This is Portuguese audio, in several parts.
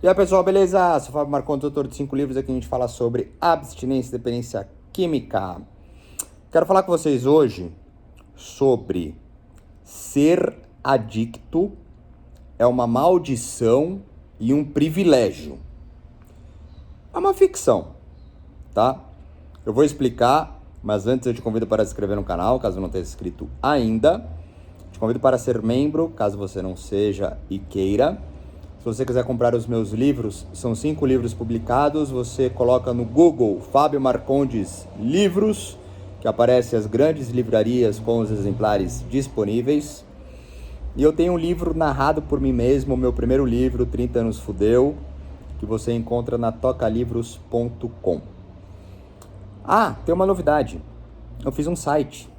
E aí, pessoal, beleza? Sou o Fábio Marcondes, autor de 5 livros. Aqui a gente fala sobre abstinência e dependência química. Quero falar com vocês hoje sobre ser adicto é uma maldição e um privilégio. É uma ficção, tá? Eu vou explicar, mas antes eu te convido para se inscrever no canal, caso não tenha se inscrito ainda. Te convido para ser membro, caso você não seja e queira. Se você quiser comprar os meus livros, são 5 livros publicados. Você coloca no Google Fábio Marcondes Livros, que aparece as grandes livrarias com os exemplares disponíveis. E eu tenho um livro narrado por mim mesmo, meu primeiro livro, 30 anos fudeu, que você encontra na tocalivros.com. Ah, tem uma novidade. Eu fiz um site.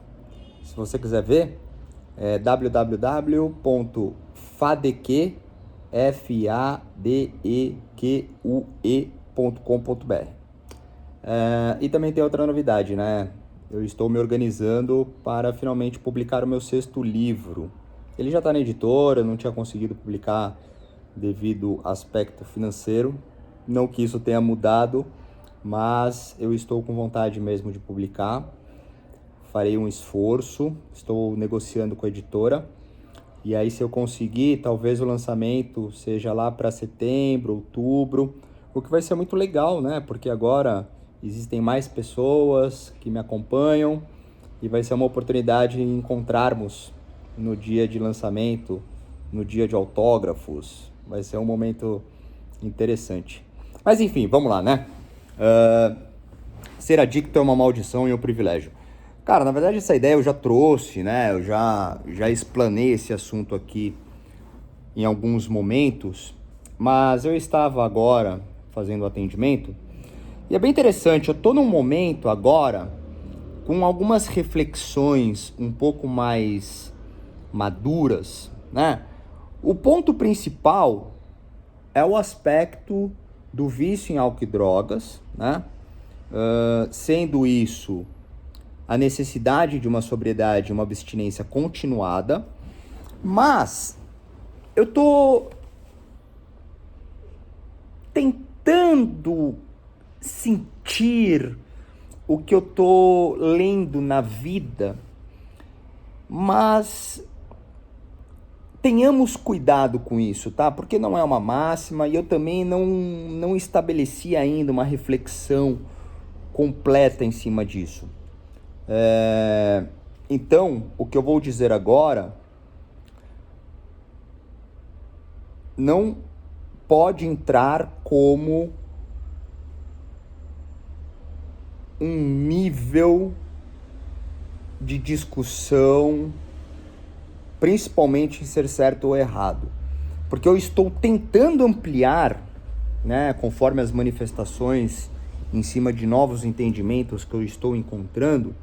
Se você quiser ver, é www.fadeque.com.br. E também tem outra novidade, né? Eu estou me organizando para finalmente publicar o meu 6º livro. Ele já está na editora, não tinha conseguido publicar devido ao aspecto financeiro. Não que isso tenha mudado, mas eu estou com vontade mesmo de publicar. Farei um esforço, estou negociando com a editora. E aí, se eu conseguir, talvez o lançamento seja lá para setembro, outubro, o que vai ser muito legal, né? Porque agora existem mais pessoas que me acompanham e vai ser uma oportunidade de encontrarmos no dia de lançamento, no dia de autógrafos. Vai ser um momento interessante. Mas enfim, vamos lá, né? Ser adicto é uma maldição e um privilégio. Cara, na verdade essa ideia eu já trouxe, né? Eu já explanei esse assunto aqui em alguns momentos, mas eu estava agora fazendo atendimento e é bem interessante, eu tô num momento agora com algumas reflexões um pouco mais maduras, né? O ponto principal é o aspecto do vício em álcool e drogas, né? Sendo isso a necessidade de uma sobriedade, uma abstinência continuada, mas eu tô tentando sentir o que eu tô lendo na vida, mas tenhamos cuidado com isso, tá? Porque não é uma máxima e eu também não estabeleci ainda uma reflexão completa em cima disso. Então, o que eu vou dizer agora não pode entrar como um nível de discussão, principalmente em ser certo ou errado. Porque eu estou tentando ampliar, né, conforme as manifestações em cima de novos entendimentos que eu estou encontrando,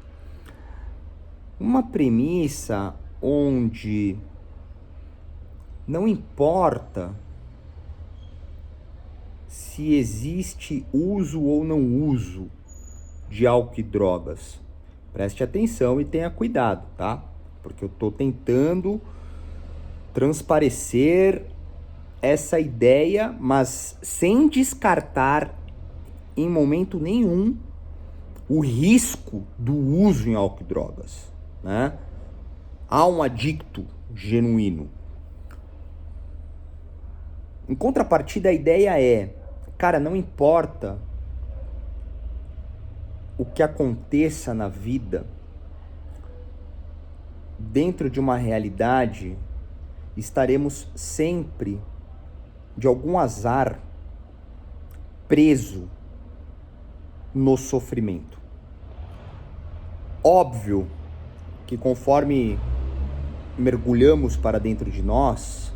uma premissa onde não importa se existe uso ou não uso de álcool e drogas. Preste atenção e tenha cuidado, tá? Porque eu estou tentando transparecer essa ideia, mas sem descartar em momento nenhum o risco do uso em álcool e drogas, né? Há um adicto genuíno. Em contrapartida, a ideia é, cara, não importa o que aconteça na vida, dentro de uma realidade, estaremos sempre, de algum azar, preso no sofrimento. Óbvio que conforme mergulhamos para dentro de nós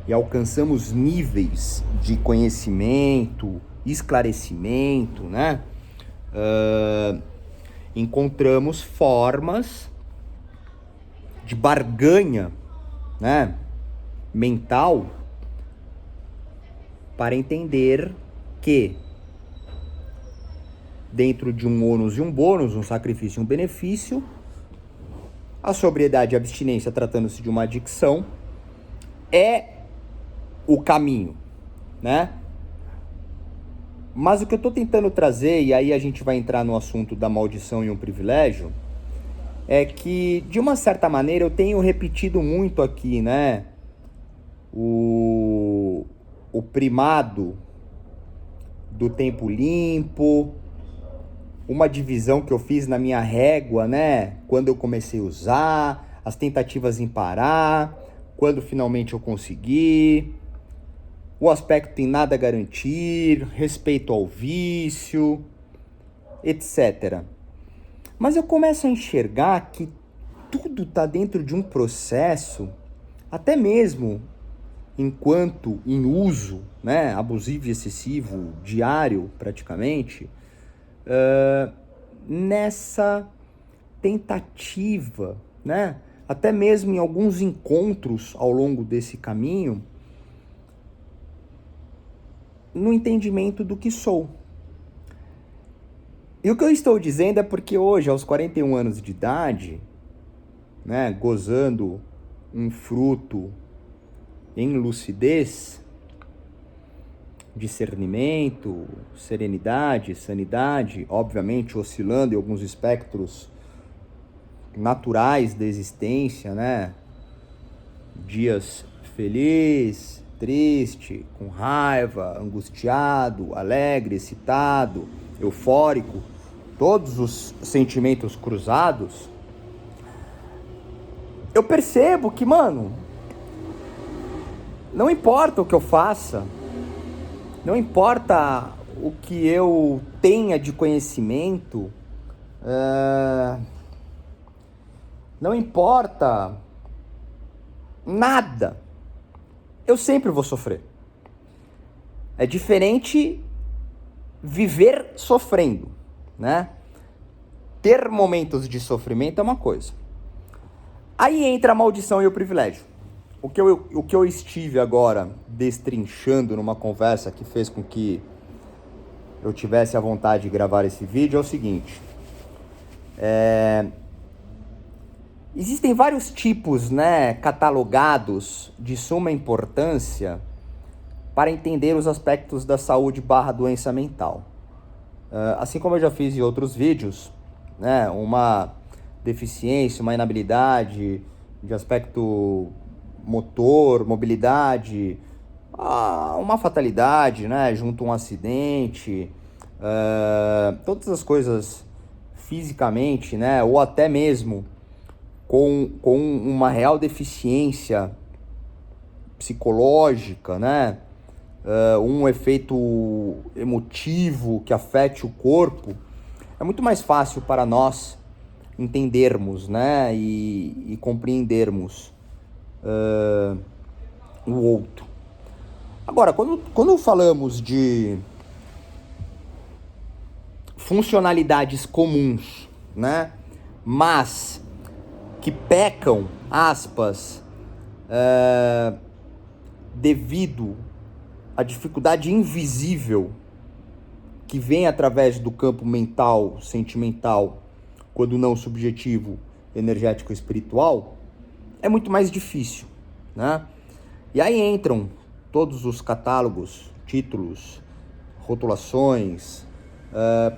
e alcançamos níveis de conhecimento, esclarecimento, né? Encontramos formas de barganha, né, mental para entender que dentro de um ônus e um bônus, um sacrifício e um benefício, a sobriedade e a abstinência, tratando-se de uma adicção, é o caminho. né? Mas o que eu estou tentando trazer, e aí a gente vai entrar no assunto da maldição e um privilégio, é que, de uma certa maneira, eu tenho repetido muito aqui, né? O primado do tempo limpo, uma divisão que eu fiz na minha régua, né? Quando eu comecei a usar, as tentativas em parar, quando finalmente eu consegui, o aspecto em nada garantir, respeito ao vício, etc. Mas eu começo a enxergar que tudo está dentro de um processo, até mesmo enquanto em uso, né, abusivo e excessivo, diário praticamente, nessa tentativa, né, até mesmo em alguns encontros ao longo desse caminho, no entendimento do que sou. E o que eu estou dizendo é porque hoje, aos 41 anos de idade, né, gozando um fruto em lucidez, discernimento, serenidade, sanidade, obviamente oscilando em alguns espectros naturais da existência, né? Dias feliz, triste, com raiva, angustiado, alegre, excitado, eufórico, todos os sentimentos cruzados. Eu percebo que, mano, não importa o que eu faça, não importa o que eu tenha de conhecimento, não importa nada, eu sempre vou sofrer. É diferente viver sofrendo, né? Ter momentos de sofrimento é uma coisa. Aí entra a maldição e o privilégio. O que eu estive agora destrinchando numa conversa que fez com que eu tivesse a vontade de gravar esse vídeo é o seguinte. Existem vários tipos, né, catalogados de suma importância para entender os aspectos da saúde/doença mental. Assim como eu já fiz em outros vídeos, né, uma deficiência, uma inabilidade de aspecto motor, mobilidade, uma fatalidade, né, junto a um acidente, todas as coisas fisicamente, né, ou até mesmo com uma real deficiência psicológica, né, um efeito emotivo que afete o corpo, é muito mais fácil para nós entendermos, né, e compreendermos o outro. Agora, quando falamos de funcionalidades comuns, né, mas que pecam, aspas, devido à dificuldade invisível que vem através do campo mental, sentimental, quando não subjetivo, energético e espiritual, é muito mais difícil, né? E aí entram todos os catálogos, títulos, rotulações,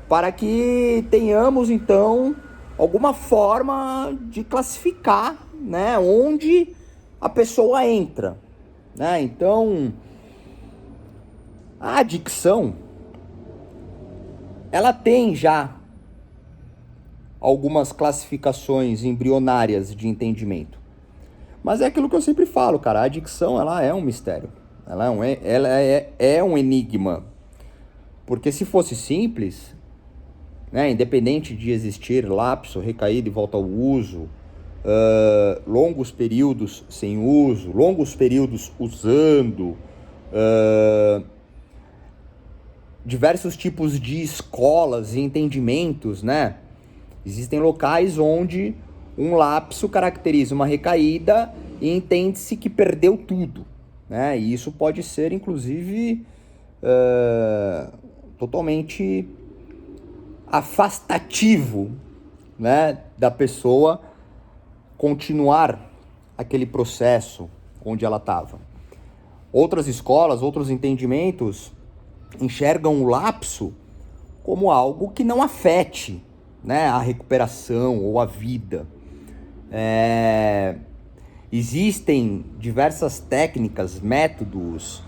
para que tenhamos, então, alguma forma de classificar, né, onde a pessoa entra, né? Então, a adicção, ela tem já algumas classificações embrionárias de entendimento. Mas é aquilo que eu sempre falo, cara, a adicção, ela é um mistério, ela é um enigma. Porque se fosse simples, né, independente de existir lapso, recaída e volta ao uso, longos períodos sem uso, longos períodos usando, diversos tipos de escolas e entendimentos, né? Existem locais onde um lapso caracteriza uma recaída e entende-se que perdeu tudo, né? E isso pode ser, inclusive, totalmente afastativo, né, da pessoa continuar aquele processo onde ela estava. Outras escolas, outros entendimentos enxergam o lapso como algo que não afete, né, a recuperação ou a vida. Existem diversas técnicas, métodos,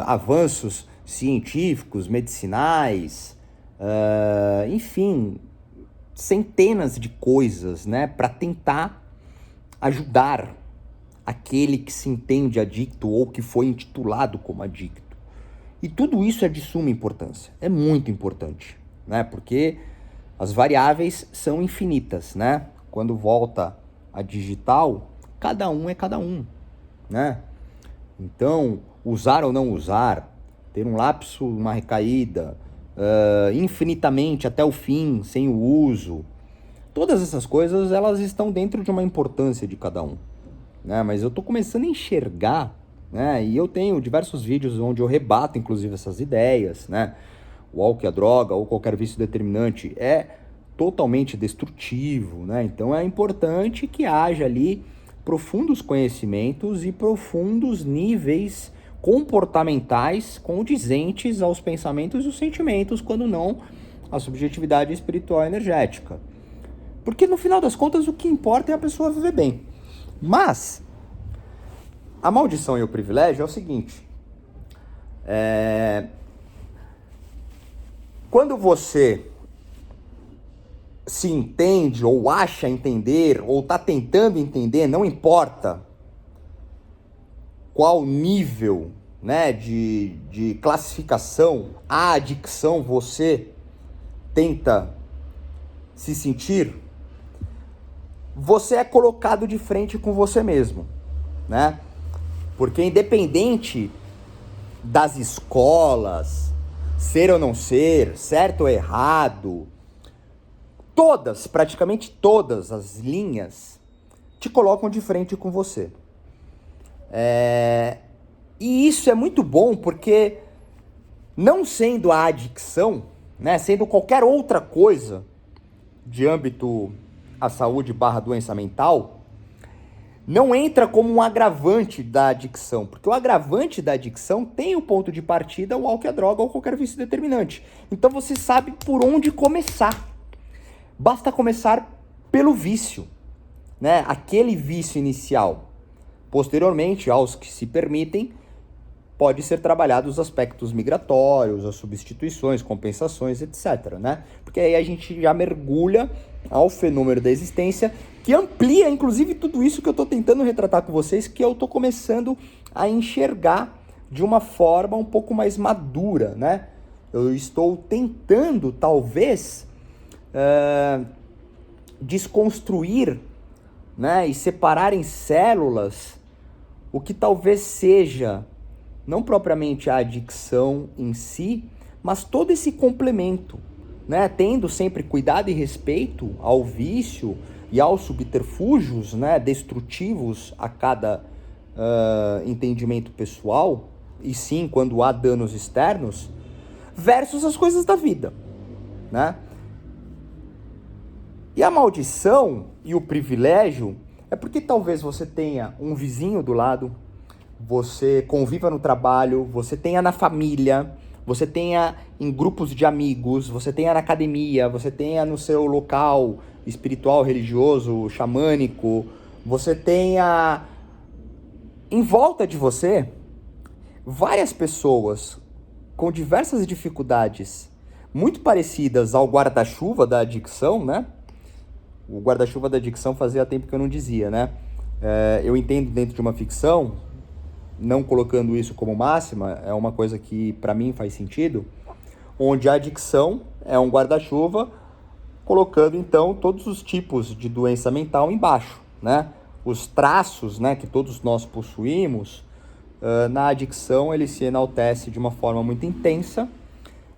avanços científicos, medicinais, enfim, centenas de coisas, né, para tentar ajudar aquele que se entende adicto ou que foi intitulado como adicto. E tudo isso é de suma importância, é muito importante, né, porque as variáveis são infinitas, né? Quando volta a digital, cada um é cada um, né? Então, usar ou não usar, ter um lapso, uma recaída, infinitamente até o fim, sem o uso, todas essas coisas, elas estão dentro de uma importância de cada um, né? Mas eu tô começando a enxergar, né? E eu tenho diversos vídeos onde eu rebato, inclusive, essas ideias, né? O álcool e a droga ou qualquer vício determinante é totalmente destrutivo, né? Então é importante que haja ali profundos conhecimentos e profundos níveis comportamentais condizentes aos pensamentos e os sentimentos, quando não a subjetividade espiritual e energética. Porque no final das contas o que importa é a pessoa viver bem. Mas a maldição e o privilégio é o seguinte: quando você se entende ou acha entender ou está tentando entender, não importa qual nível, né, de classificação, a adicção você tenta se sentir, você é colocado de frente com você mesmo, né? Porque independente das escolas, ser ou não ser, certo ou errado, todas, praticamente todas as linhas te colocam de frente com você. E isso é muito bom porque, não sendo a adicção, né, sendo qualquer outra coisa de âmbito à saúde / doença mental, não entra como um agravante da adicção, porque o agravante da adicção tem o ponto de partida o álcool e a droga ou qualquer vício determinante. Então você sabe por onde começar. Basta começar pelo vício, né? Aquele vício inicial. Posteriormente, aos que se permitem, pode ser trabalhado os aspectos migratórios, as substituições, compensações, etc., né? Porque aí a gente já mergulha ao fenômeno da existência, que amplia, inclusive, tudo isso que eu estou tentando retratar com vocês, que eu estou começando a enxergar de uma forma um pouco mais madura, né? Eu estou tentando, talvez, desconstruir, né, e separar em células o que talvez seja não propriamente a adicção em si, mas todo esse complemento, né, tendo sempre cuidado e respeito ao vício e aos subterfúgios, né, destrutivos a cada entendimento pessoal, e sim quando há danos externos, versus as coisas da vida, né? E a maldição e o privilégio é porque talvez você tenha um vizinho do lado, você conviva no trabalho, você tenha na família, você tenha em grupos de amigos, você tenha na academia, você tenha no seu local espiritual, religioso, xamânico, você tenha em volta de você várias pessoas com diversas dificuldades muito parecidas ao guarda-chuva da adicção, né? O guarda-chuva da adicção fazia tempo que eu não dizia, né? Eu entendo dentro de uma ficção, não colocando isso como máxima, é uma coisa que para mim faz sentido, onde a adicção é um guarda-chuva colocando então todos os tipos de doença mental embaixo, né? Os traços, né, que todos nós possuímos, na adicção ele se enaltece de uma forma muito intensa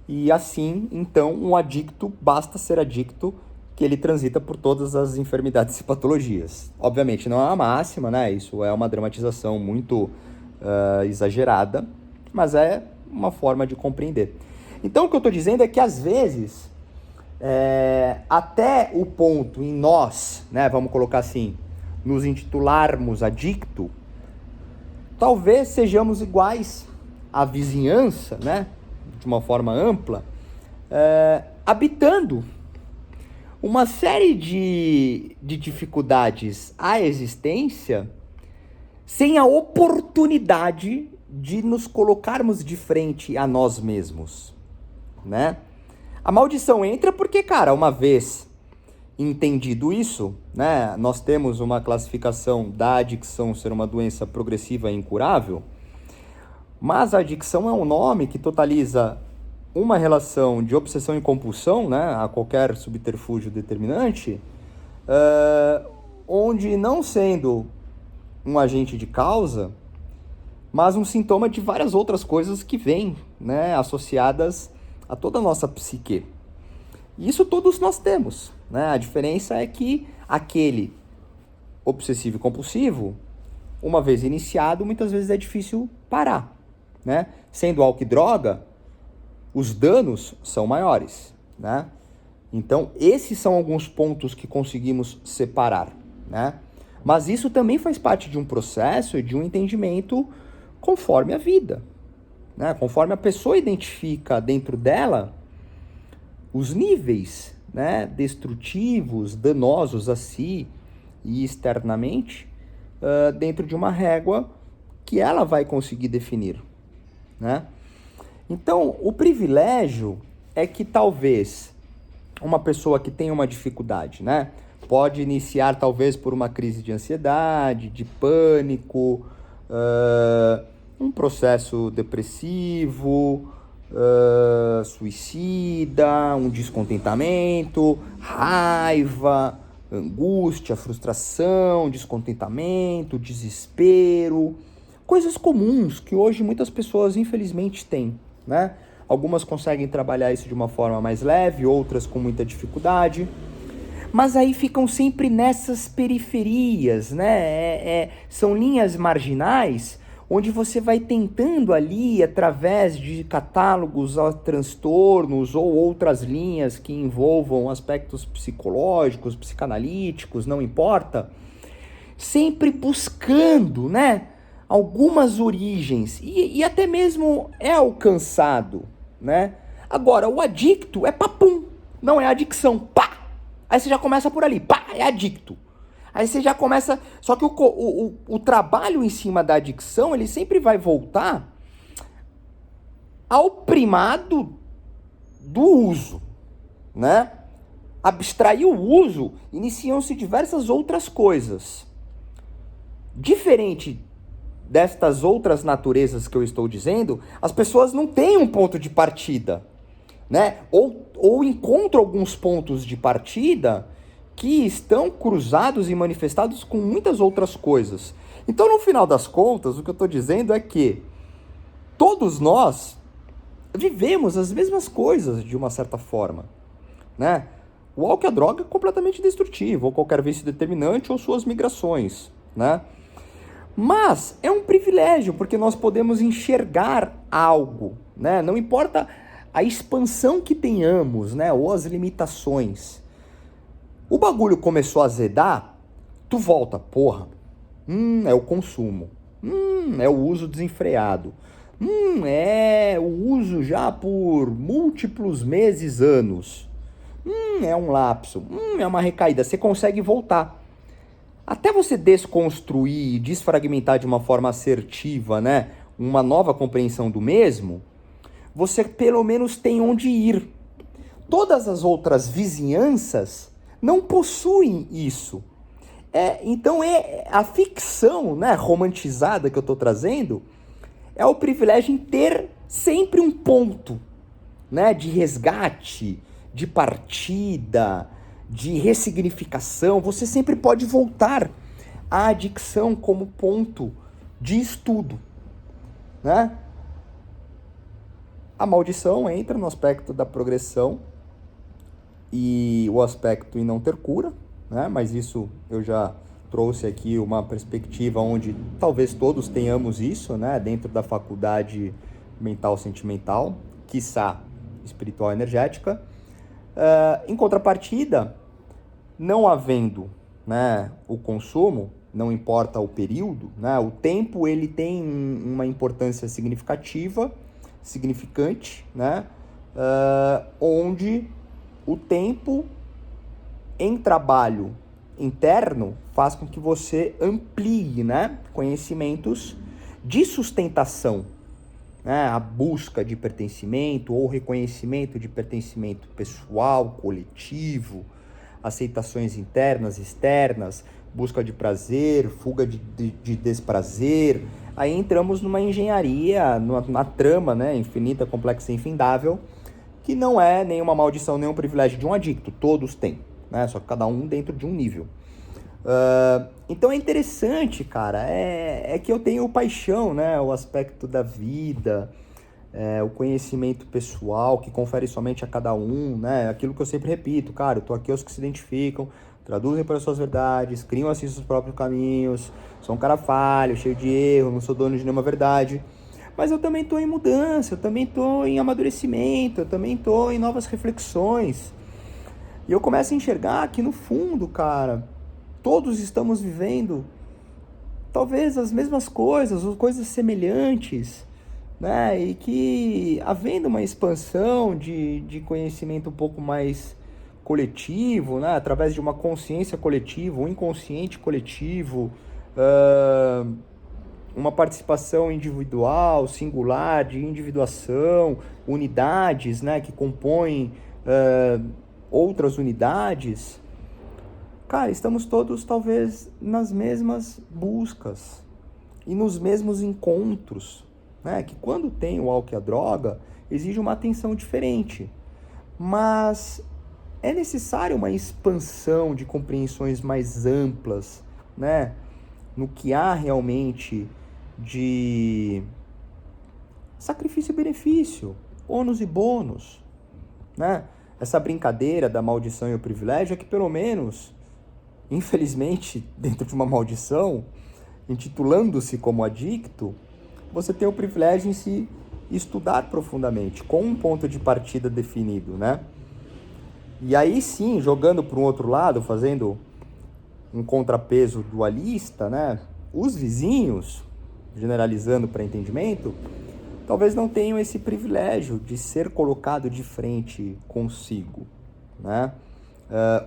e assim, então, um adicto basta ser adicto que ele transita por todas as enfermidades e patologias. Obviamente não é uma máxima, né? Isso é uma dramatização muito exagerada, mas é uma forma de compreender. Então o que eu estou dizendo é que às vezes, até o ponto em nós, né, vamos colocar assim, nos intitularmos adicto, talvez sejamos iguais à vizinhança, né? De uma forma ampla, habitando uma série de dificuldades à existência sem a oportunidade de nos colocarmos de frente a nós mesmos, né? A maldição entra porque, cara, uma vez entendido isso, né, nós temos uma classificação da adicção ser uma doença progressiva e incurável, mas a adicção é um nome que totaliza uma relação de obsessão e compulsão, né, a qualquer subterfúgio determinante, onde não sendo um agente de causa, mas um sintoma de várias outras coisas que vêm, né, associadas a toda a nossa psique. Isso todos nós temos, né? A diferença é que aquele obsessivo e compulsivo, uma vez iniciado, muitas vezes é difícil parar, né? Sendo álcool e droga, os danos são maiores, né? Então, esses são alguns pontos que conseguimos separar, né? Mas isso também faz parte de um processo e de um entendimento conforme a vida, né? Conforme a pessoa identifica dentro dela os níveis, né, destrutivos, danosos a si e externamente, dentro de uma régua que ela vai conseguir definir, né? Então, o privilégio é que talvez uma pessoa que tem uma dificuldade, né, pode iniciar talvez por uma crise de ansiedade, de pânico, um processo depressivo, suicida, um descontentamento, raiva, angústia, frustração, descontentamento, desespero, coisas comuns que hoje muitas pessoas infelizmente têm, né? Algumas conseguem trabalhar isso de uma forma mais leve, outras com muita dificuldade, mas aí ficam sempre nessas periferias, né? São linhas marginais onde você vai tentando ali, através de catálogos a transtornos ou outras linhas que envolvam aspectos psicológicos, psicanalíticos, não importa, sempre buscando, né, algumas origens e até mesmo é alcançado, né? Agora, o adicto é papum, não é adicção, pá! Aí você já começa por ali, pá, é adicto. Aí você já começa... Só que o trabalho em cima da adicção, ele sempre vai voltar ao primado do uso, né? Abstrair o uso, iniciam-se diversas outras coisas. Diferente destas outras naturezas que eu estou dizendo, as pessoas não têm um ponto de partida, né? Ou encontram alguns pontos de partida que estão cruzados e manifestados com muitas outras coisas. Então, no final das contas, o que eu estou dizendo é que todos nós vivemos as mesmas coisas de uma certa forma, né? O álcool e a droga é completamente destrutivo, ou qualquer vício determinante, ou suas migrações, né? Mas é um privilégio, porque nós podemos enxergar algo, né? Não importa a expansão que tenhamos, né? Ou as limitações. O bagulho começou a azedar, tu volta, porra, é o consumo, é o uso desenfreado, é o uso já por múltiplos meses, anos, é um lapso, é uma recaída, você consegue voltar. Até você desconstruir e desfragmentar de uma forma assertiva, né, uma nova compreensão do mesmo, você pelo menos tem onde ir. Todas as outras vizinhanças não possuem isso. Então a ficção, né, romantizada que eu estou trazendo é o privilégio em ter sempre um ponto, né, de resgate, de partida, de ressignificação. Você sempre pode voltar à adicção como ponto de estudo, né? A maldição entra no aspecto da progressão e o aspecto em não ter cura, né? Mas isso eu já trouxe aqui uma perspectiva onde talvez todos tenhamos isso, né? Dentro da faculdade mental sentimental, quiçá espiritual energética. Em contrapartida, não havendo, né, o consumo, não importa o período, né? O tempo ele tem uma importância significante, né? Onde o tempo em trabalho interno faz com que você amplie, né, conhecimentos de sustentação, né, a busca de pertencimento ou reconhecimento de pertencimento pessoal, coletivo, aceitações internas, externas, busca de prazer, fuga de desprazer. Aí entramos numa engenharia, numa trama, né, infinita, complexa e infindável, que não é nenhuma maldição, nenhum privilégio de um adicto, todos têm, né, só que cada um dentro de um nível. Então é interessante, cara, é que eu tenho paixão, né, o aspecto da vida, o conhecimento pessoal que confere somente a cada um, né, aquilo que eu sempre repito, cara, eu tô aqui aos que se identificam, traduzem para as suas verdades, criam assim seus próprios caminhos, sou um cara falho, cheio de erro, não sou dono de nenhuma verdade, mas eu também tô em mudança, eu também tô em amadurecimento, eu também tô em novas reflexões, e eu começo a enxergar que no fundo, cara, todos estamos vivendo talvez as mesmas coisas, ou coisas semelhantes, né? E que havendo uma expansão de conhecimento um pouco mais coletivo, né? Através de uma consciência coletiva, um inconsciente coletivo, uma participação individual, singular, de individuação, unidades, né? Que compõem outras unidades. Cara, estamos todos talvez nas mesmas buscas e nos mesmos encontros, né? Que quando tem o álcool e a droga, exige uma atenção diferente. Mas é necessário uma expansão de compreensões mais amplas, né? No que há realmente de sacrifício e benefício, ônus e bônus, né? Essa brincadeira da maldição e o privilégio é que pelo menos, infelizmente, dentro de uma maldição, intitulando-se como adicto, você tem o privilégio em se estudar profundamente, com um ponto de partida definido, né? E aí sim, jogando para um outro lado, fazendo um contrapeso dualista, né? Os vizinhos, generalizando para entendimento, talvez não tenham esse privilégio de ser colocado de frente consigo, né?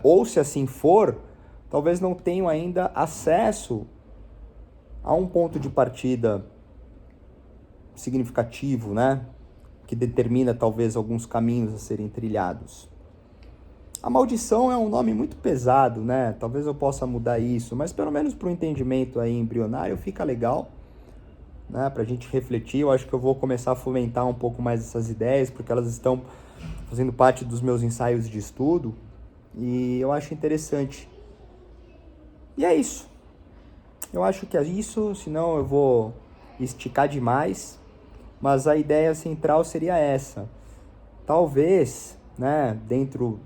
Ou se assim for, talvez não tenham ainda acesso a um ponto de partida significativo, né? Que determina talvez alguns caminhos a serem trilhados. A maldição é um nome muito pesado, né? Talvez eu possa mudar isso, mas pelo menos para o entendimento aí embrionário fica legal, né? Para a gente refletir. Eu acho que eu vou começar a fomentar um pouco mais essas ideias, porque elas estão fazendo parte dos meus ensaios de estudo e eu acho interessante. E é isso. Eu acho que é isso, senão eu vou esticar demais, mas a ideia central seria essa. Talvez, né, dentro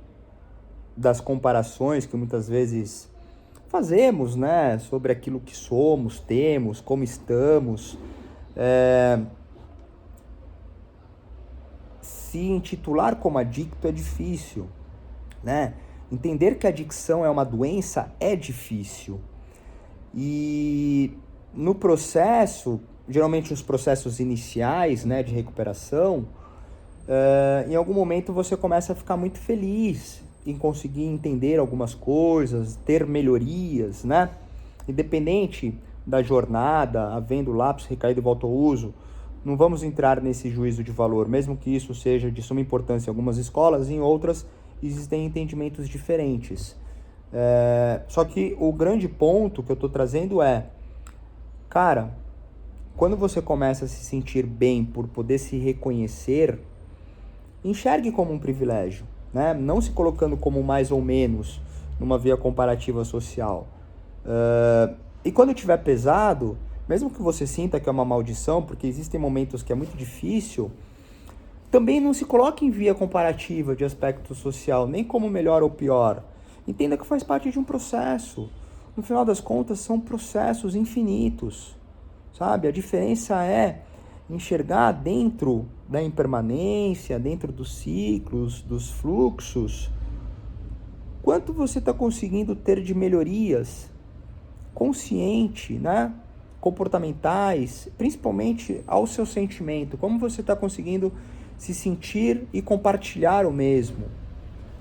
das comparações que muitas vezes fazemos, né, sobre aquilo que somos, temos, como estamos, se intitular como adicto é difícil, né? Entender que a adicção é uma doença é difícil. E no processo, geralmente os processos iniciais, né, de recuperação, em algum momento você começa a ficar muito feliz em conseguir entender algumas coisas, ter melhorias, né? Independente da jornada, havendo lápis, recaída e volta ao uso, não vamos entrar nesse juízo de valor, mesmo que isso seja de suma importância em algumas escolas, em outras existem entendimentos diferentes. Só que o grande ponto que eu estou trazendo é, cara, quando você começa a se sentir bem por poder se reconhecer, enxergue como um privilégio, né? Não se colocando como mais ou menos numa via comparativa social. E quando tiver pesado, mesmo que você sinta que é uma maldição, porque existem momentos que é muito difícil, também não se coloque em via comparativa de aspecto social, nem como melhor ou pior. Entenda que faz parte de um processo. No final das contas, são processos infinitos, sabe? A diferença é enxergar dentro da impermanência, dentro dos ciclos, dos fluxos, quanto você está conseguindo ter de melhorias consciente, né? Comportamentais, principalmente ao seu sentimento, como você está conseguindo se sentir e compartilhar o mesmo.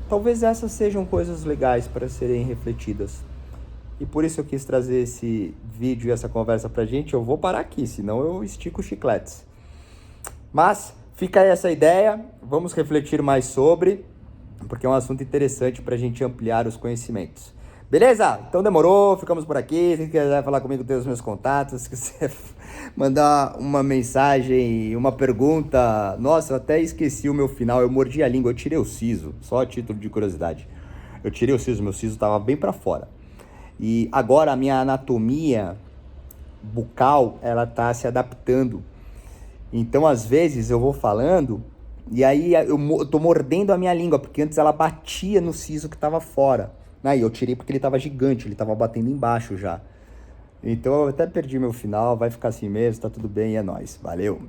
Talvez essas sejam coisas legais para serem refletidas. E por isso eu quis trazer esse vídeo e essa conversa pra gente. Eu vou parar aqui, senão eu estico os chicletes. Mas fica aí essa ideia, vamos refletir mais sobre, porque é um assunto interessante pra gente ampliar os conhecimentos. Beleza? Então demorou, ficamos por aqui. Se quiser falar comigo, tem os meus contatos. Se quiser mandar uma mensagem, uma pergunta. Nossa, eu até esqueci o meu final, eu mordi a língua, eu tirei o siso, só a título de curiosidade. Eu tirei o siso, meu siso tava bem pra fora. E agora a minha anatomia bucal, ela tá se adaptando. Então, às vezes, eu vou falando e aí eu tô mordendo a minha língua, porque antes ela batia no siso que tava fora. Aí eu tirei porque ele tava gigante, ele tava batendo embaixo já. Então eu até perdi meu final, vai ficar assim mesmo, tá tudo bem, é nóis. Valeu!